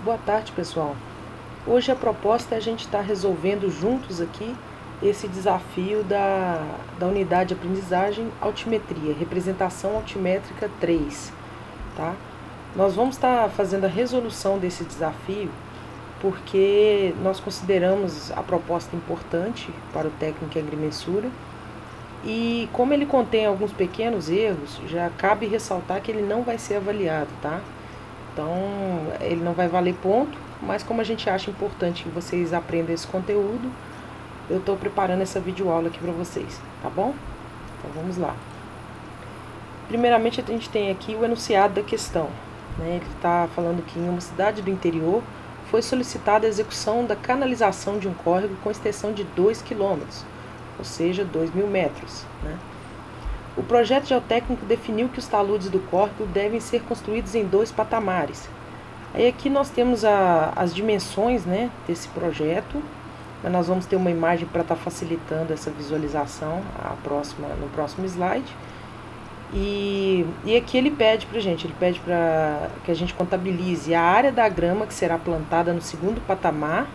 Boa tarde, pessoal. Hoje a proposta é a gente estar resolvendo juntos aqui esse desafio da unidade de aprendizagem altimetria, representação altimétrica 3, tá? Nós vamos estar fazendo a resolução desse desafio porque nós consideramos a proposta importante para o técnico em agrimensura e como ele contém alguns pequenos erros, já cabe ressaltar que ele não vai ser avaliado, tá? Então, ele não vai valer ponto, mas como a gente acha importante que vocês aprendam esse conteúdo, eu estou preparando essa videoaula aqui para vocês, tá bom? Então, vamos lá. Primeiramente, a gente tem aqui o enunciado da questão, né? Ele está falando que em uma cidade do interior foi solicitada a execução da canalização de um córrego com extensão de 2 km, ou seja, 2.000 metros, né? O projeto geotécnico definiu que os taludes do córrego devem ser construídos em 2 patamares. Aí aqui nós temos as dimensões, né, desse projeto, mas nós vamos ter uma imagem para estar facilitando essa visualização no próximo slide. E aqui ele pede para que a gente contabilize a área da grama que será plantada no 2º patamar.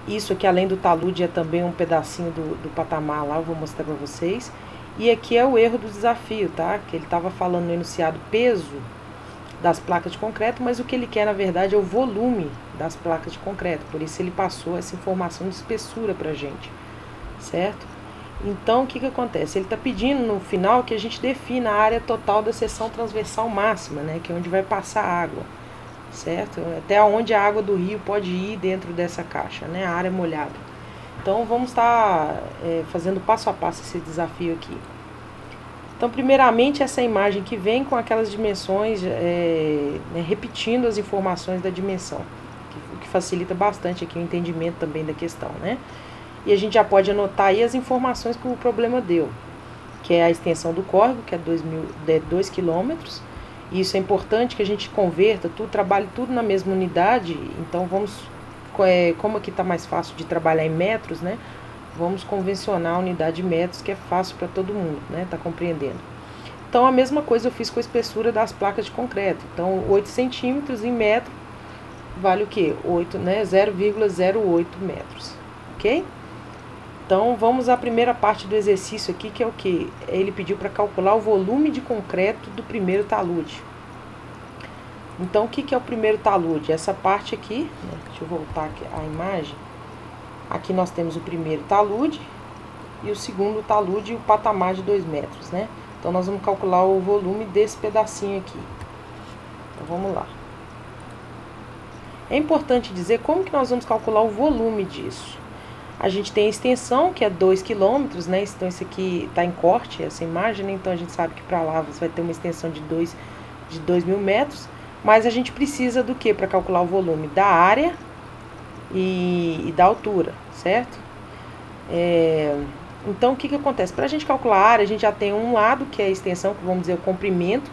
Isso aqui, além do talude, é também um pedacinho do patamar lá, eu vou mostrar para vocês. E aqui é o erro do desafio, tá? Que ele estava falando no enunciado peso das placas de concreto, mas o que ele quer, na verdade, é o volume das placas de concreto. Por isso ele passou essa informação de espessura pra gente, certo? Então, o que acontece? Ele está pedindo no final que a gente defina a área total da seção transversal máxima, né? Que é onde vai passar a água, certo? Até onde a água do rio pode ir dentro dessa caixa, né? A área molhada. Então, vamos estar fazendo passo a passo esse desafio aqui. Então, primeiramente, essa imagem que vem com aquelas dimensões, né, repetindo as informações da dimensão, que facilita bastante aqui o entendimento também da questão, né? E a gente já pode anotar aí as informações que o problema deu, que é a extensão do córrego, que é 2 km. Isso é importante que a gente converta tudo, trabalhe tudo na mesma unidade. Então, como aqui está mais fácil de trabalhar em metros, né? Vamos convencionar a unidade de metros, que é fácil para todo mundo, né? Tá compreendendo? Então, a mesma coisa eu fiz com a espessura das placas de concreto. Então, 8 centímetros em metro vale o quê? 8, né? 0,08 metros, ok? Então, vamos à primeira parte do exercício aqui, que é o quê? Ele pediu para calcular o volume de concreto do primeiro talude. Então, o que é o primeiro talude? Essa parte aqui, né? Deixa eu voltar aqui a imagem. Aqui nós temos o primeiro talude e o segundo talude e o patamar de 2 metros, né? Então, nós vamos calcular o volume desse pedacinho aqui. Então, vamos lá. É importante dizer como que nós vamos calcular o volume disso. A gente tem a extensão, que é 2 km, né? Então, isso aqui está em corte, essa imagem, né? Então, a gente sabe que para lá você vai ter uma extensão de 2.000 metros. Mas a gente precisa do que para calcular o volume? Da área e da altura, certo? Então, o que acontece? Para a gente calcular a área, a gente já tem um lado, que é a extensão, que vamos dizer o comprimento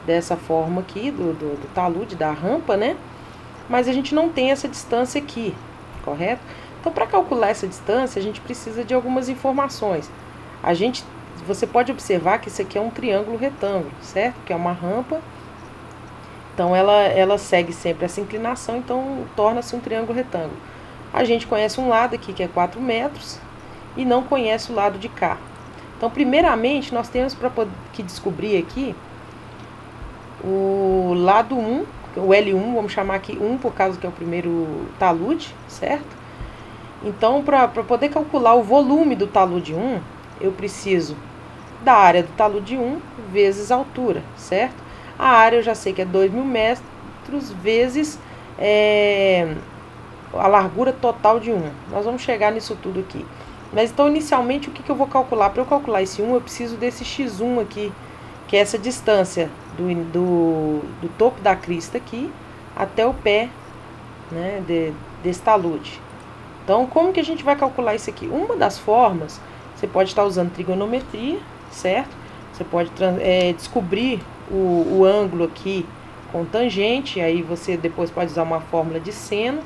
dessa forma aqui, do talude, da rampa, né? Mas a gente não tem essa distância aqui, correto? Então, para calcular essa distância, a gente precisa de algumas informações. Você pode observar que isso aqui é um triângulo retângulo, certo? Que é uma rampa. Então, ela segue sempre essa inclinação, então torna-se um triângulo retângulo. A gente conhece um lado aqui, que é 4 metros, e não conhece o lado de cá. Então, primeiramente, nós temos que descobrir aqui o lado 1, o L1, vamos chamar aqui 1 por causa que é o primeiro talude, certo? Então, para poder calcular o volume do talude 1, eu preciso da área do talude 1 vezes a altura, certo? A área eu já sei que é 2.000 metros vezes a largura total de 1. Nós vamos chegar nisso tudo aqui. Mas então, inicialmente, o que eu vou calcular? Para eu calcular esse 1, eu preciso desse x1 aqui, que é essa distância do topo da crista aqui até o pé, né, desse talude. Então, como que a gente vai calcular isso aqui? Uma das formas, você pode estar usando trigonometria, certo? Você pode descobrir o ângulo aqui com tangente, aí você depois pode usar uma fórmula de seno,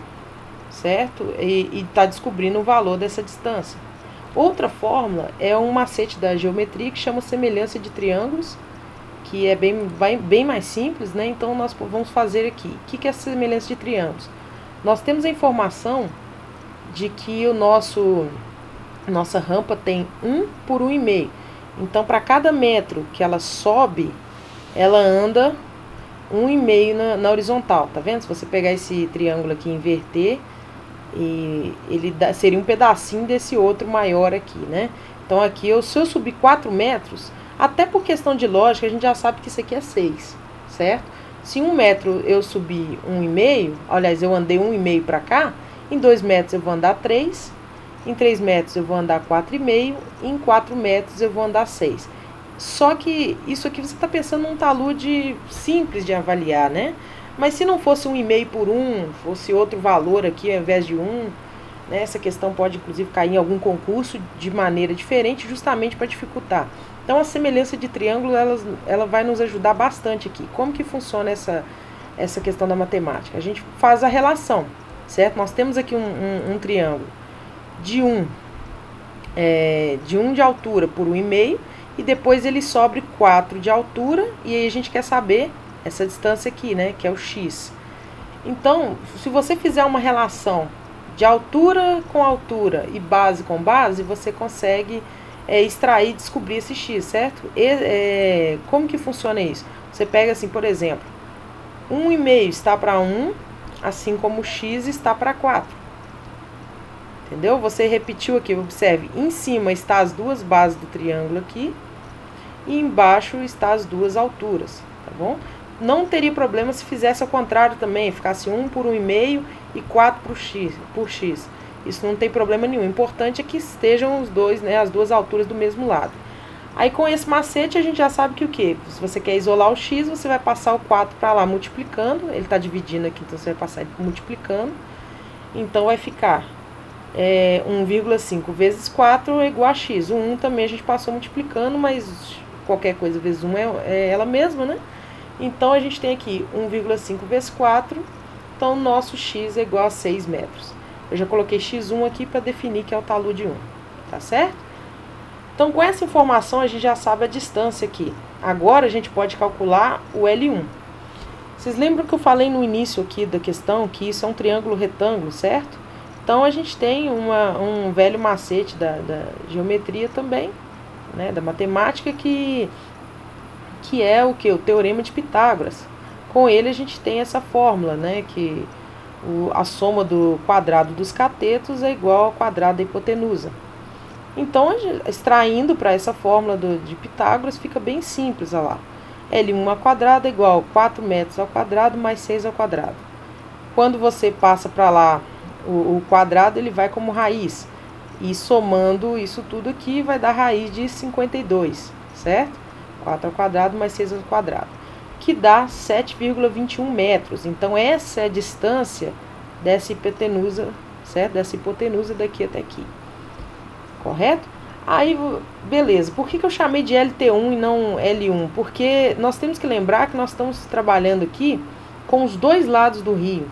certo? E tá descobrindo o valor dessa distância. Outra fórmula é um macete da geometria que chama semelhança de triângulos, que é bem mais simples, né? Então nós vamos fazer aqui. O que é a semelhança de triângulos? Nós temos a informação de que nossa rampa tem 1 por 1,5. Então, para cada metro que ela sobe, ela anda 1,5 na horizontal, tá vendo? Se você pegar esse triângulo aqui e inverter, seria um pedacinho desse outro maior aqui, né? Então aqui, se eu subir 4 metros, até por questão de lógica, a gente já sabe que isso aqui é 6, certo? Se 1 metro eu subir 1,5, aliás, eu andei 1,5 para cá, em 2 metros eu vou andar 3, em 3 metros eu vou andar 4,5, e em 4 metros eu vou andar 6. Só que isso aqui você está pensando num talude simples de avaliar, né? Mas se não fosse 1,5 por 1, fosse outro valor aqui ao invés de 1, né? Essa questão pode inclusive cair em algum concurso de maneira diferente, justamente para dificultar. Então a semelhança de triângulo ela vai nos ajudar bastante aqui. Como que funciona essa questão da matemática? A gente faz a relação, certo? Nós temos aqui um triângulo de 1 de altura por 1,5, e depois ele sobre 4 de altura, e aí a gente quer saber essa distância aqui, né, que é o x. Então, se você fizer uma relação de altura com altura e base com base, você consegue extrair e descobrir esse x, certo? Como que funciona isso? Você pega assim, por exemplo, 1,5 está para 1, assim como o x está para 4. Entendeu? Você repetiu aqui, observe, em cima está as duas bases do triângulo aqui, e embaixo está as duas alturas, tá bom? Não teria problema se fizesse ao contrário também, ficasse 1 por 1,5 e 4 por x. Isso não tem problema nenhum. O importante é que estejam os dois, né, as duas alturas do mesmo lado. Aí com esse macete a gente já sabe que o quê? Se você quer isolar o x, você vai passar o 4 para lá multiplicando. Ele está dividindo aqui, então você vai passar multiplicando. Então vai ficar 1,5 vezes 4 é igual a x. O 1 também a gente passou multiplicando, mas qualquer coisa vezes 1 é ela mesma, né? Então a gente tem aqui 1,5 vezes 4, então o nosso x é igual a 6 metros. Eu já coloquei x1 aqui para definir que é o talude 1, tá certo? Então com essa informação a gente já sabe a distância aqui. Agora a gente pode calcular o L1. Vocês lembram que eu falei no início aqui da questão que isso é um triângulo retângulo, certo? Então a gente tem um velho macete da geometria também, né, da matemática, que é o que? O Teorema de Pitágoras. Com ele a gente tem essa fórmula, né, que a soma do quadrado dos catetos é igual ao quadrado da hipotenusa. Então, extraindo para essa fórmula de Pitágoras, fica bem simples, olha lá. L1 ao quadrado é igual a 4 metros ao quadrado mais 6 ao quadrado. Quando você passa para lá o quadrado, ele vai como raiz. E somando isso tudo aqui, vai dar raiz de 52, certo? 4 ao quadrado mais 6 ao quadrado, que dá 7,21 metros. Então, essa é a distância dessa hipotenusa, certo? Dessa hipotenusa daqui até aqui. Correto? Aí, beleza. Por que eu chamei de LT1 e não L1? Porque nós temos que lembrar que nós estamos trabalhando aqui com os dois lados do rio.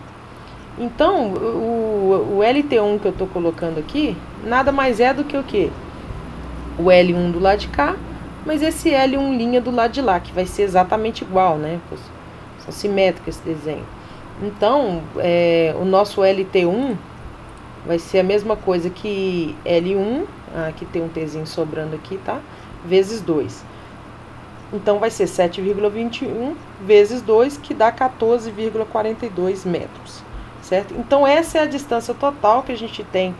Então, o LT1 que eu estou colocando aqui, nada mais é do que o quê? O L1 do lado de cá, mas esse L1' do lado de lá, que vai ser exatamente igual, né? São simétricos esse desenho. Então, o nosso LT1 vai ser a mesma coisa que L1, aqui tem um Tzinho sobrando aqui, tá? Vezes 2. Então, vai ser 7,21 vezes 2, que dá 14,42 metros, certo? Então, essa é a distância total que a gente tem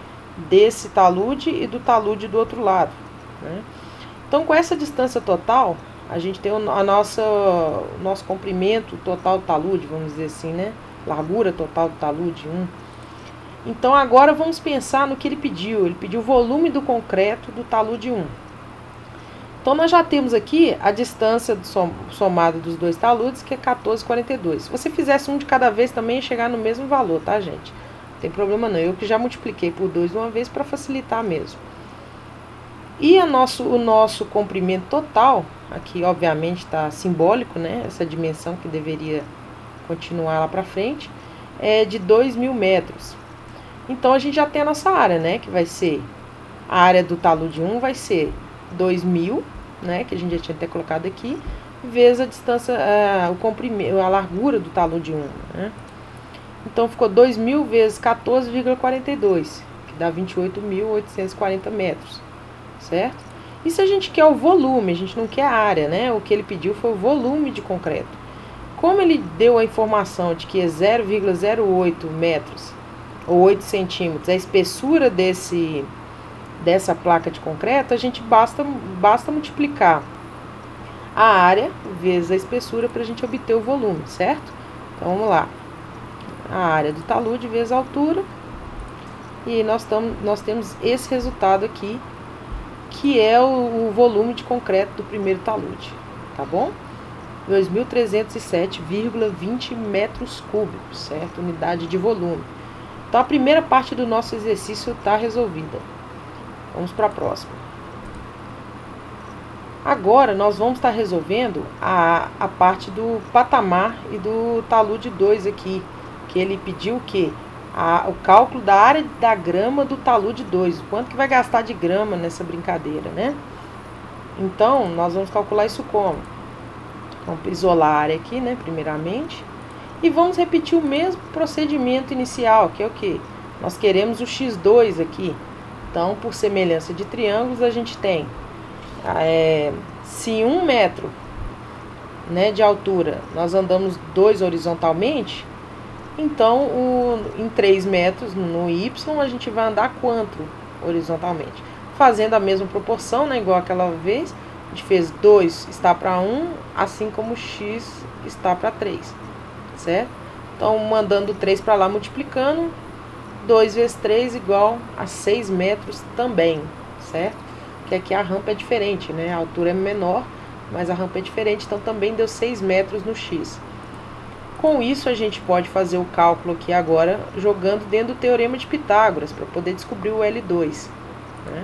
desse talude e do talude do outro lado, né? Então, com essa distância total, a gente tem o nosso comprimento total do talude, vamos dizer assim, né? Largura total do talude, 1. Então, agora vamos pensar no que ele pediu. Ele pediu o volume do concreto do talude 1. Então, nós já temos aqui a distância somada dos dois taludes, que é 14,42. Se você fizesse um de cada vez também, ia chegar no mesmo valor, tá, gente? Não tem problema não. Eu que já multipliquei por 2 de uma vez para facilitar mesmo. E o nosso comprimento total, aqui obviamente está simbólico, né? Essa dimensão que deveria continuar lá para frente, é de 2.000 metros. Então, a gente já tem a nossa área, né? Que vai ser, a área do talude 1 vai ser 2.000, né? Que a gente já tinha até colocado aqui, vezes a distância, o comprimento, a largura do talude 1, né? Então ficou 2.000 vezes 14,42, que dá 28.840 metros, certo? E se a gente quer o volume, a gente não quer a área, né? O que ele pediu foi o volume de concreto. Como ele deu a informação de que é 0,08 metros, ou 8 centímetros, a espessura dessa placa de concreto, a gente basta multiplicar a área vezes a espessura para a gente obter o volume, certo? Então vamos lá. A área do talude vezes a altura. E nós temos esse resultado aqui, que é o volume de concreto do primeiro talude, tá bom? 2.307,20 metros cúbicos, certo? Unidade de volume. Então a primeira parte do nosso exercício está resolvida. Vamos para a próxima. Agora nós vamos estar resolvendo a parte do patamar e do talude 2 aqui, que ele pediu o quê? O cálculo da área da grama do talude 2, quanto que vai gastar de grama nessa brincadeira, né? Então, nós vamos calcular isso como? Vamos isolar a área aqui, né, primeiramente, e vamos repetir o mesmo procedimento inicial, que é o quê? Nós queremos o x2 aqui. Então, por semelhança de triângulos, a gente tem, se 1 metro, né, de altura, nós andamos 2 horizontalmente, então, em 3 metros no y, a gente vai andar quanto horizontalmente? Fazendo a mesma proporção, né, igual aquela vez, a gente fez 2 está para 1, assim como x está para 3, certo? Então, mandando 3 para lá, multiplicando, 2 vezes 3 igual a 6 metros também, certo? Que aqui a rampa é diferente, né? A altura é menor, mas a rampa é diferente, então também deu 6 metros no x. Com isso, a gente pode fazer o cálculo aqui agora, jogando dentro do Teorema de Pitágoras, para poder descobrir o L2, né?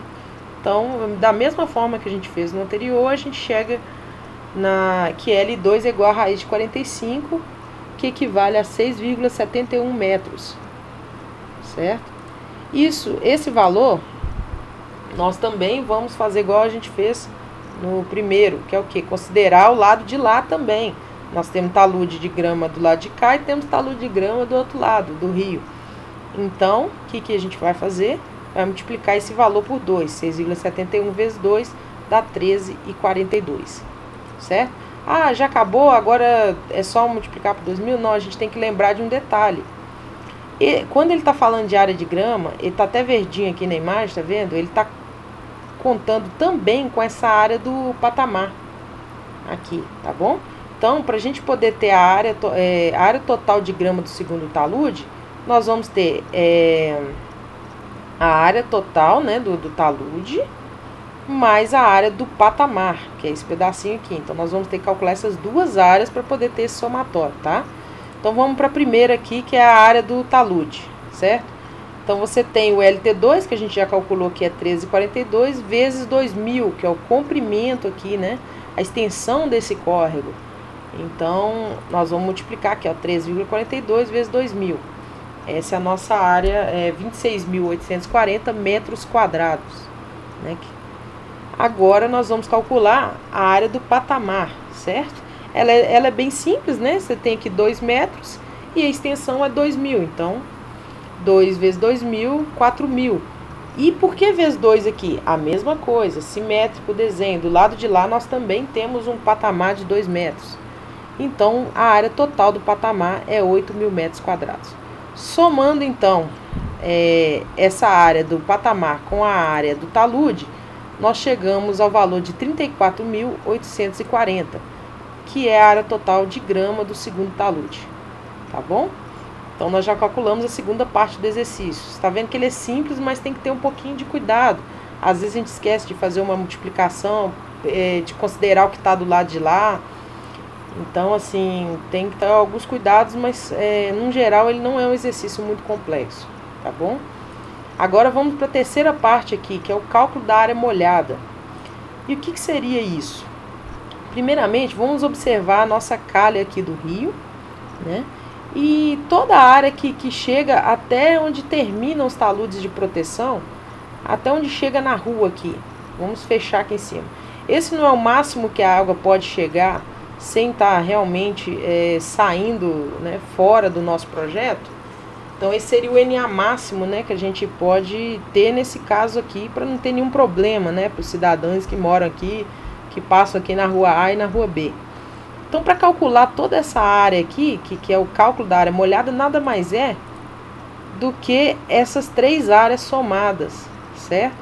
Então, da mesma forma que a gente fez no anterior, a gente chega que L2 é igual a raiz de 45, que equivale a 6,71 metros, certo? Esse valor, nós também vamos fazer igual a gente fez no primeiro, que é o quê? Considerar o lado de lá também. Nós temos talude de grama do lado de cá e temos talude de grama do outro lado, do rio. Então, o que a gente vai fazer? Vai multiplicar esse valor por 2. 6,71 vezes 2 dá 13,42. Certo? Ah, já acabou, agora é só multiplicar por 2.000? Não, a gente tem que lembrar de um detalhe. E quando ele está falando de área de grama, ele está até verdinho aqui na imagem, tá vendo? Ele está contando também com essa área do patamar. Aqui, tá bom? Então, para a gente poder ter a área total de grama do segundo talude, nós vamos ter a área total, né, do talude, mais a área do patamar, que é esse pedacinho aqui. Então, nós vamos ter que calcular essas duas áreas para poder ter esse somatório, tá? Então, vamos para a primeira aqui, que é a área do talude, certo? Então, você tem o LT2, que a gente já calculou que é 13,42, vezes 2.000, que é o comprimento aqui, né? A extensão desse córrego. Então, nós vamos multiplicar aqui, ó, 13,42 vezes 2.000. Essa é a nossa área, 26.840 metros quadrados, né? Agora, nós vamos calcular a área do patamar, certo? Ela é bem simples, né? Você tem aqui 2 metros e a extensão é 2.000. Então, 2 vezes 2.000, 4.000. E por que vezes 2 aqui? A mesma coisa, simétrico o desenho. Do lado de lá, nós também temos um patamar de 2 metros. Então, a área total do patamar é 8.000 metros quadrados. Somando, então, essa área do patamar com a área do talude, nós chegamos ao valor de 34.840, que é a área total de grama do segundo talude. Tá bom? Então, nós já calculamos a segunda parte do exercício. Você está vendo que ele é simples, mas tem que ter um pouquinho de cuidado. Às vezes a gente esquece de fazer uma multiplicação, de considerar o que está do lado de lá. Então, assim, tem que ter alguns cuidados, mas, no geral, ele não é um exercício muito complexo, tá bom? Agora, vamos para a terceira parte aqui, que é o cálculo da área molhada. E o que seria isso? Primeiramente, vamos observar a nossa calha aqui do rio, né? E toda a área que chega até onde terminam os taludes de proteção, até onde chega na rua aqui. Vamos fechar aqui em cima. Esse não é o máximo que a água pode chegar sem estar realmente saindo, né, fora do nosso projeto. Então esse seria o NA máximo, né, que a gente pode ter nesse caso aqui, para não ter nenhum problema, né, para os cidadãos que moram aqui, que passam aqui na rua A e na rua B. Então, para calcular toda essa área aqui, que é o cálculo da área molhada, nada mais é do que essas três áreas somadas, certo?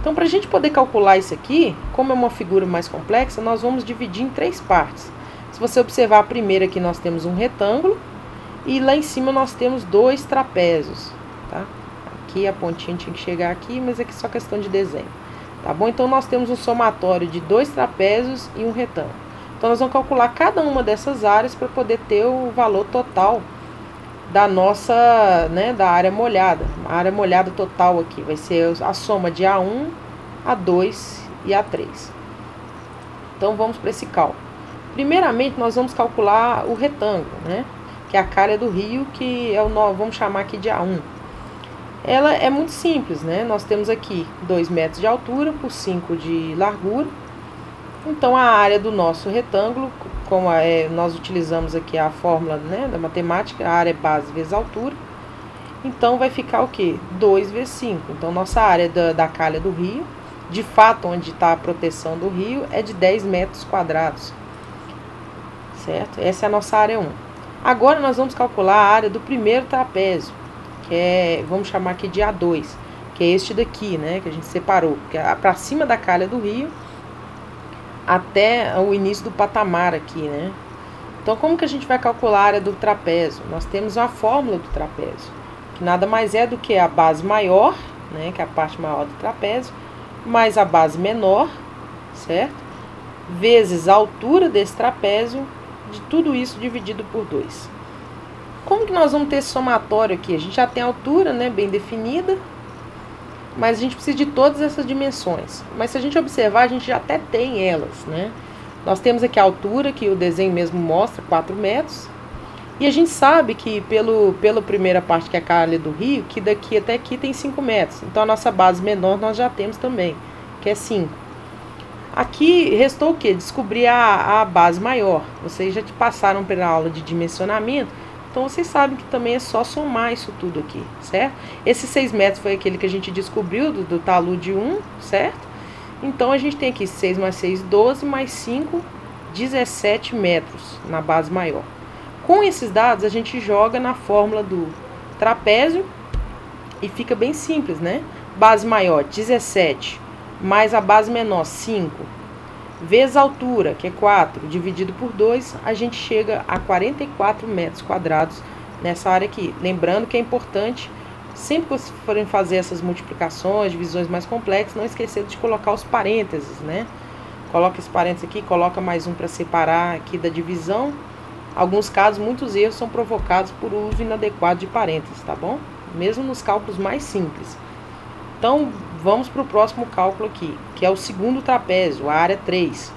Então, para a gente poder calcular isso aqui, como é uma figura mais complexa, nós vamos dividir em três partes. Se você observar a primeira aqui, nós temos um retângulo, e lá em cima nós temos dois trapézios, tá? Aqui a pontinha tinha que chegar aqui, mas aqui é só questão de desenho, tá bom? Então, nós temos um somatório de dois trapézios e um retângulo. Então, nós vamos calcular cada uma dessas áreas para poder ter o valor total da nossa, né, da área molhada. A área molhada total aqui vai ser a soma de A1, A2 e A3. Então, vamos para esse cálculo. Primeiramente, nós vamos calcular o retângulo, né, que é a calha do rio, que é o vamos chamar aqui de A1. Ela é muito simples, né? Nós temos aqui 2 metros de altura por 5 de largura. Então, a área do nosso retângulo, como nós utilizamos aqui a fórmula, né, da matemática, a área é base vezes altura. Então, vai ficar o quê? 2 vezes 5. Então, nossa área da calha do rio, de fato, onde está a proteção do rio, é de 10 metros quadrados. Certo? Essa é a nossa área 1. Agora, nós vamos calcular a área do primeiro trapézio, que vamos chamar aqui de A2, que é este daqui, né, que a gente separou, que é para cima da calha do rio, até o início do patamar aqui, né? Então, como que a gente vai calcular a área do trapézio? Nós temos a fórmula do trapézio, que nada mais é do que a base maior, né, que é a parte maior do trapézio, mais a base menor, certo? Vezes a altura desse trapézio, de tudo isso dividido por 2. Como que nós vamos ter esse somatório aqui? A gente já tem a altura, né, bem definida, mas a gente precisa de todas essas dimensões. Mas se a gente observar, a gente já até tem elas, né? Nós temos aqui a altura, que o desenho mesmo mostra, 4 metros. E a gente sabe que pela primeira parte, que é a calha do rio, que daqui até aqui tem 5 metros. Então, a nossa base menor nós já temos também, que é 5. Aqui restou o quê? Descobrir a base maior. Vocês já passaram pela aula de dimensionamento. Então, vocês sabem que também é só somar isso tudo aqui, certo? Esse 6 metros foi aquele que a gente descobriu do talude 1, certo? Então, a gente tem aqui 6 mais 6, 12, mais 5, 17 metros na base maior. Com esses dados, a gente joga na fórmula do trapézio e fica bem simples, né? Base maior, 17, mais a base menor, 5. Vezes a altura, que é 4, dividido por 2, a gente chega a 44 metros quadrados nessa área aqui. Lembrando que é importante, sempre que vocês forem fazer essas multiplicações, divisões mais complexas, não esquecer de colocar os parênteses, né? Coloca esse parênteses aqui, coloca mais um para separar aqui da divisão. Alguns casos, muitos erros são provocados por uso inadequado de parênteses, tá bom? Mesmo nos cálculos mais simples. Então, vamos para o próximo cálculo aqui, que é o segundo trapézio, a área 3.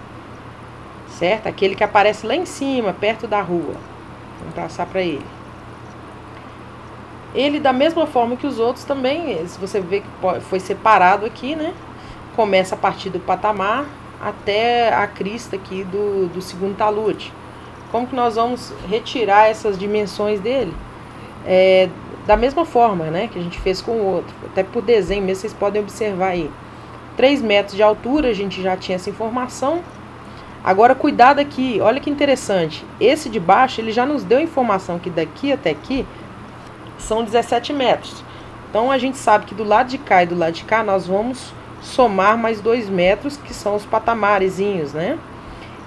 Certo? Aquele que aparece lá em cima, perto da rua. Vamos passar para ele. Ele, da mesma forma que os outros também, se você vê que foi separado aqui, né? Começa a partir do patamar até a crista aqui do segundo talude. Como que nós vamos retirar essas dimensões dele? Da mesma forma, né, que a gente fez com o outro. Até por desenho mesmo, vocês podem observar aí. 3 metros de altura, a gente já tinha essa informação. Agora, cuidado aqui, olha que interessante. Esse de baixo, ele já nos deu a informação que daqui até aqui são 17 metros. Então, a gente sabe que do lado de cá e do lado de cá, nós vamos somar mais 2 metros, que são os patamarezinhos, né?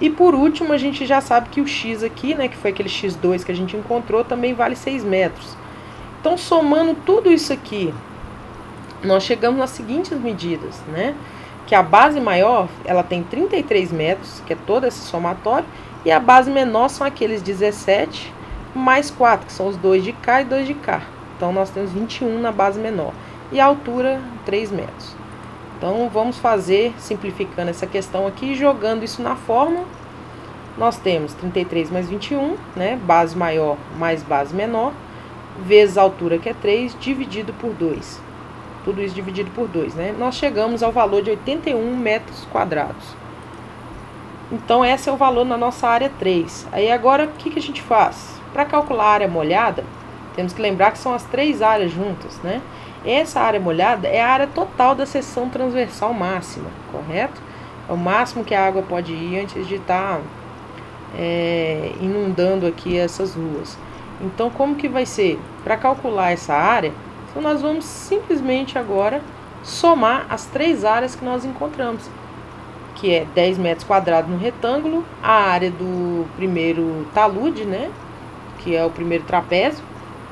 E por último, a gente já sabe que o X aqui, né, que foi aquele X2 que a gente encontrou, também vale 6 metros. Então, somando tudo isso aqui, nós chegamos nas seguintes medidas, né? Que a base maior, ela tem 33 metros, que é todo esse somatório, e a base menor são aqueles 17 mais 4, que são os 2 de cá e 2 de cá. Então, nós temos 21 na base menor. E a altura, 3 metros. Então, vamos fazer, simplificando essa questão aqui, jogando isso na fórmula. Nós temos 33 mais 21, né? Base maior mais base menor, vezes a altura, que é 3, dividido por 2. Tudo isso dividido por 2, né? Nós chegamos ao valor de 81 metros quadrados. Então, esse é o valor na nossa área 3. Aí, agora, o que a gente faz? Para calcular a área molhada, temos que lembrar que são as 3 áreas juntas, né? Essa área molhada é a área total da seção transversal máxima, correto? É o máximo que a água pode ir antes de estar inundando aqui essas ruas. Então, como que vai ser? Para calcular essa área, então nós vamos simplesmente agora somar as 3 áreas que nós encontramos, que é 10 metros quadrados no retângulo, a área do primeiro talude, né, que é o primeiro trapézio,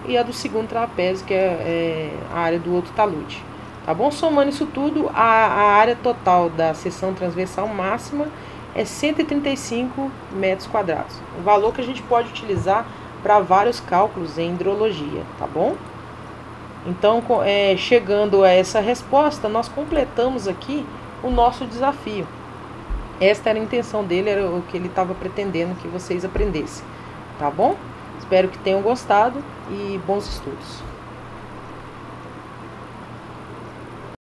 e a do segundo trapézio, que é a área do outro talude. Tá bom? Somando isso tudo, a área total da seção transversal máxima é 135 metros quadrados. O valor que a gente pode utilizar para vários cálculos em hidrologia, tá bom? Então, chegando a essa resposta, nós completamos aqui o nosso desafio. Esta era a intenção dele, era o que ele estava pretendendo que vocês aprendessem, tá bom? Espero que tenham gostado e bons estudos.